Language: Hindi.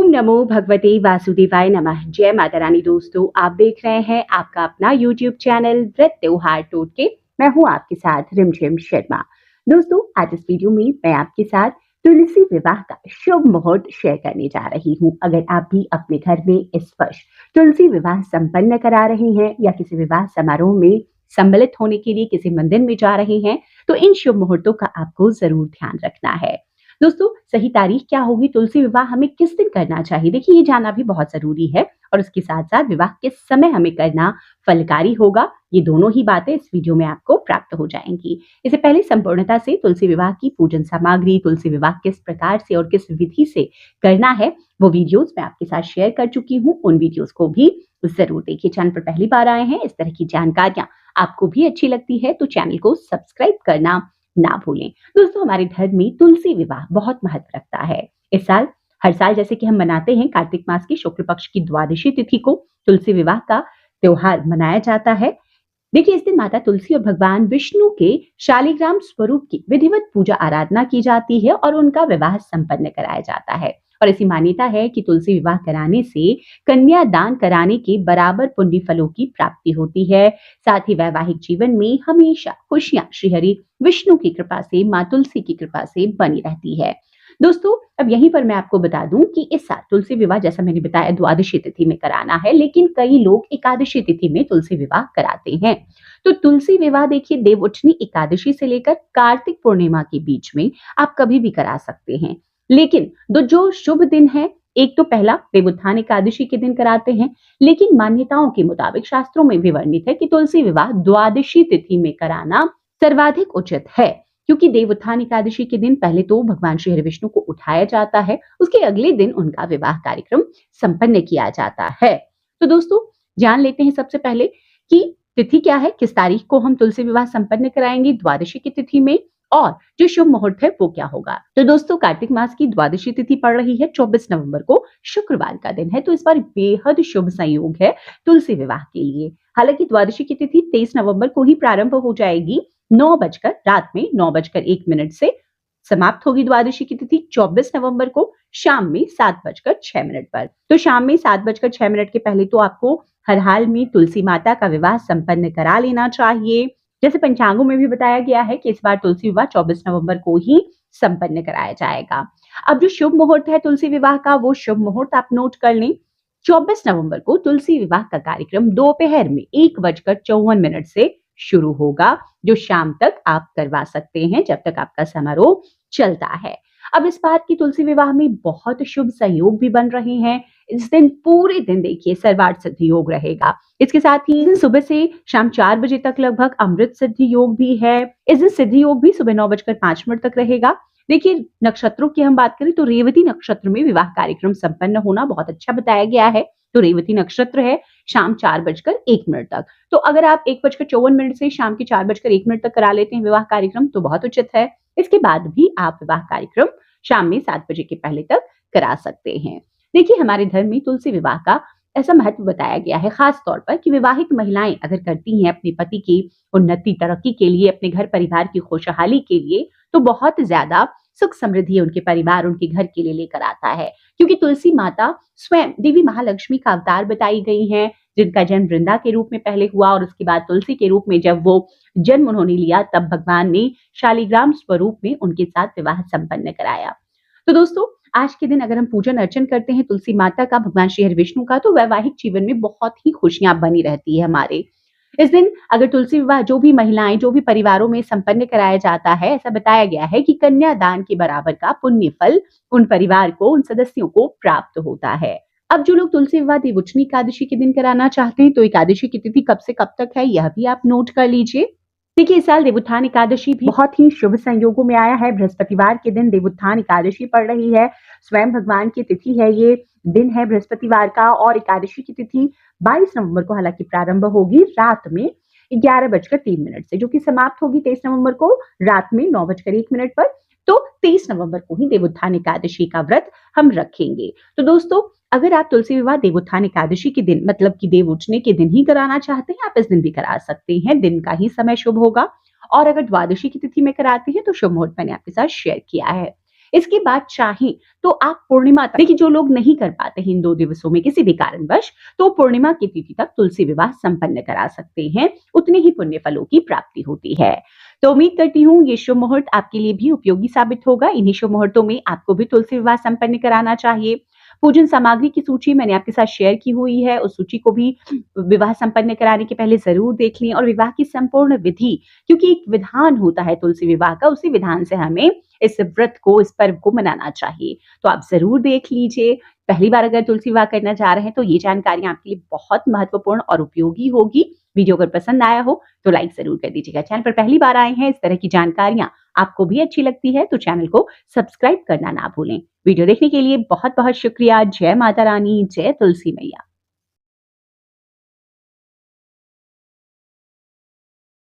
ओम नमो भगवते वासुदेवाय नमः। जय माता रानी। दोस्तों, आप देख रहे हैं आपका अपना यूट्यूब चैनल व्रत त्योहार टोटके। मैं हूं आपके साथ रिमझिम शर्मा। दोस्तों, आज इस वीडियो में मैं आपके साथ तुलसी विवाह का शुभ मुहूर्त शेयर करने जा रही हूं। अगर आप भी अपने घर में इस वर्ष तुलसी विवाह संपन्न करा रहे हैं या किसी विवाह समारोह में सम्मिलित होने के लिए किसी मंदिर में जा रहे हैं, तो इन शुभ मुहूर्तों का आपको जरूर ध्यान रखना है। दोस्तों, सही तारीख क्या होगी, तुलसी विवाह हमें किस दिन करना चाहिए, देखिए ये जानना भी बहुत जरूरी है। और उसके साथ साथ विवाह किस समय हमें करना फलकारी होगा, ये दोनों ही बातें इस वीडियो में आपको प्राप्त हो जाएंगी। इससे पहले संपूर्णता से तुलसी विवाह की पूजन सामग्री, तुलसी विवाह किस प्रकार से और किस विधि से करना है, वो वीडियोस मैं आपके साथ शेयर कर चुकी हूँ। उन वीडियोस को भी जरूर देखिए। चैनल पर पहली बार आए हैं, इस तरह की जानकारियां आपको भी अच्छी लगती है तो चैनल को सब्सक्राइब करना ना भूलें। दोस्तों, हमारे धर्म में तुलसी विवाह बहुत महत्व रखता है। इस साल हर साल जैसे कि हम मनाते हैं कार्तिक मास की शुक्ल पक्ष की द्वादशी तिथि को तुलसी विवाह का त्योहार मनाया जाता है। देखिए, इस दिन माता तुलसी और भगवान विष्णु के शालिग्राम स्वरूप की विधिवत पूजा आराधना की जाती है और उनका विवाह संपन्न कराया जाता है। और ऐसी मान्यता है कि तुलसी विवाह कराने से कन्या दान कराने के बराबर पुण्य फलों की प्राप्ति होती है। साथ ही वैवाहिक जीवन में हमेशा खुशियां श्रीहरि विष्णु की कृपा से, मां तुलसी की कृपा से बनी रहती है। दोस्तों, अब यहीं पर मैं आपको बता दूं कि इस साल तुलसी विवाह जैसा मैंने बताया द्वादशी तिथि में कराना है, लेकिन कई लोग एकादशी तिथि में तुलसी विवाह कराते हैं। तो तुलसी विवाह देखिए देवउठनी एकादशी से लेकर कार्तिक पूर्णिमा के बीच में आप कभी भी करा सकते हैं। लेकिन दो जो शुभ दिन है, एक तो पहला देवोत्थान एकादशी के दिन कराते हैं, लेकिन मान्यताओं के मुताबिक शास्त्रों में भी वर्णित है कि तुलसी विवाह द्वादशी तिथि में कराना सर्वाधिक उचित है। क्योंकि देवोत्थान एकादशी के दिन पहले तो भगवान श्री हरि विष्णु को उठाया जाता है, उसके अगले दिन उनका विवाह कार्यक्रम संपन्न किया जाता है। तो दोस्तों, जान लेते हैं सबसे पहले कि तिथि क्या है, किस तारीख को हम तुलसी विवाह संपन्न कराएंगे द्वादशी की तिथि में, और जो शुभ मुहूर्त है वो क्या होगा। तो दोस्तों, कार्तिक मास की द्वादशी तिथि पड़ रही है 24 नवंबर को, शुक्रवार का दिन है। तो इस बार बेहद शुभ संयोग है तुलसी विवाह के लिए। हालांकि द्वादशी की तिथि 23 नवंबर को ही प्रारंभ हो जाएगी, रात में 9:01 से समाप्त होगी। द्वादशी की तिथि 24 नवंबर को शाम में 7:06 पर। तो शाम में 7:06 के पहले तो आपको हर हाल में तुलसी माता का विवाह संपन्न करा लेना चाहिए। जैसे पंचांगों में भी बताया गया है कि इस बार तुलसी विवाह 24 नवंबर को ही संपन्न कराया जाएगा। अब जो शुभ मुहूर्त है तुलसी विवाह का, वो शुभ मुहूर्त आप नोट कर लें। 24 नवंबर को तुलसी विवाह का कार्यक्रम दोपहर में 1:54 से शुरू होगा, जो शाम तक आप करवा सकते हैं जब तक आपका समारोह चलता है। अब इस बात की तुलसी विवाह में बहुत शुभ संयोग भी बन रहे हैं। इस दिन पूरे दिन देखिए सर्वार्थ सिद्धि योग रहेगा। इसके साथ ही सुबह से शाम 4 बजे तक लगभग अमृत सिद्धि योग भी है। इस दिन सिद्धि योग भी सुबह 9:05 तक रहेगा। देखिए, नक्षत्रों की हम बात करें तो रेवती नक्षत्र में विवाह कार्यक्रम संपन्न होना बहुत अच्छा बताया गया है। तो रेवती नक्षत्र है शाम 4:01 तक। तो अगर आप 1:54 से शाम के 4:01 तक करा लेते हैं विवाह कार्यक्रम तो बहुत उचित है। इसके बाद भी आप विवाह कार्यक्रम शाम में 7 बजे के पहले तक करा सकते हैं। देखिए, हमारे धर्म में तुलसी विवाह का ऐसा महत्व बताया गया है, खास तौर पर कि विवाहित महिलाएं अगर करती हैं अपने पति की उन्नति तरक्की के लिए, अपने घर परिवार की खुशहाली के लिए, तो बहुत ज्यादा सुख समृद्धि उनके परिवार उनके घर के लिए लेकर आता है। क्योंकि तुलसी माता स्वयं देवी महालक्ष्मी का अवतार बताई गई हैं, जिनका जन्म वृंदा के रूप में पहले हुआ और उसके बाद तुलसी के रूप में जब वो जन्म उन्होंने लिया, तब भगवान ने शालिग्राम स्वरूप में उनके साथ विवाह संपन्न कराया। तो दोस्तों, आज के दिन अगर हम पूजन अर्चन करते हैं तुलसी माता का, भगवान श्री हरि विष्णु का, तो वैवाहिक जीवन में बहुत ही खुशियां बनी रहती है हमारे। इस दिन अगर तुलसी विवाह जो भी महिलाएं, जो भी परिवारों में संपन्न कराया जाता है, ऐसा बताया गया है कि कन्या दान के बराबर का पुण्य फल उन परिवार को, उन सदस्यों को प्राप्त होता है। अब जो लोग तुलसी विवाह देवउठनी एकादशी के दिन कराना चाहते हैं, तो एकादशी की तिथि कब से कब तक है, यह भी आप नोट कर लीजिए। देखिए, इस साल देवोत्थान एकादशी भी बहुत ही शुभ संयोगों में आया है। बृहस्पतिवार के दिन देवोत्थान एकादशी पड़ रही है। स्वयं भगवान की तिथि है, ये दिन है बृहस्पतिवार का। और एकादशी की तिथि 22 नवंबर को हालांकि प्रारंभ होगी रात में 11:03 से, जो कि समाप्त होगी 23 नवंबर को रात में 9:01 पर। तो 23 नवंबर को ही देवोत्थान एकादशी का व्रत हम रखेंगे। तो दोस्तों, अगर आप तुलसी विवाह देवोत्थान एकादशी के दिन, मतलब कि देव उठने के दिन ही कराना चाहते हैं, आप इस दिन भी करा सकते हैं, दिन का ही समय शुभ होगा। और अगर द्वादशी की तिथि में कराते हैं तो शुभ मुहूर्त मैंने आपके साथ शेयर किया है। इसके बाद चाहे तो आप पूर्णिमा तक, देखिए जो लोग नहीं कर पाते हैं इन 2 दिवसों में किसी भी कारणवश, तो पूर्णिमा की तिथि तक तुलसी विवाह संपन्न करा सकते हैं, उतने ही पुण्य फलों की प्राप्ति होती है। तो उम्मीद करती हूँ ये शुभ मुहूर्त आपके लिए भी उपयोगी साबित होगा। इन्हीं शुभ मुहूर्तों में आपको भी तुलसी विवाह संपन्न कराना चाहिए। पूजन सामग्री की सूची मैंने आपके साथ शेयर की हुई है, उस सूची को भी विवाह संपन्न कराने के पहले ज़रूर देख लें, और विवाह की संपूर्ण विधि, क्योंकि एक विधान होता है तुलसी विवाह का, उसी विधान से हमें इस व्रत को, इस पर्व को मनाना चाहिए। तो आप ज़रूर देख लीजिए। पहली बार अगर तुलसी विवाह करना चाह रहे हैं तो ये जानकारियाँ आपके लिए बहुत महत्वपूर्ण और उपयोगी होगी। वीडियो अगर पसंद आया हो तो लाइक ज़रूर कर दीजिएगा। चैनल पर पहली बार आए हैं, इस तरह की जानकारियाँ आपको भी अच्छी लगती है तो चैनल को सब्सक्राइब करना ना भूलें। वीडियो देखने के लिए बहुत-बहुत शुक्रिया। जय माता रानी, जय तुलसी मैया।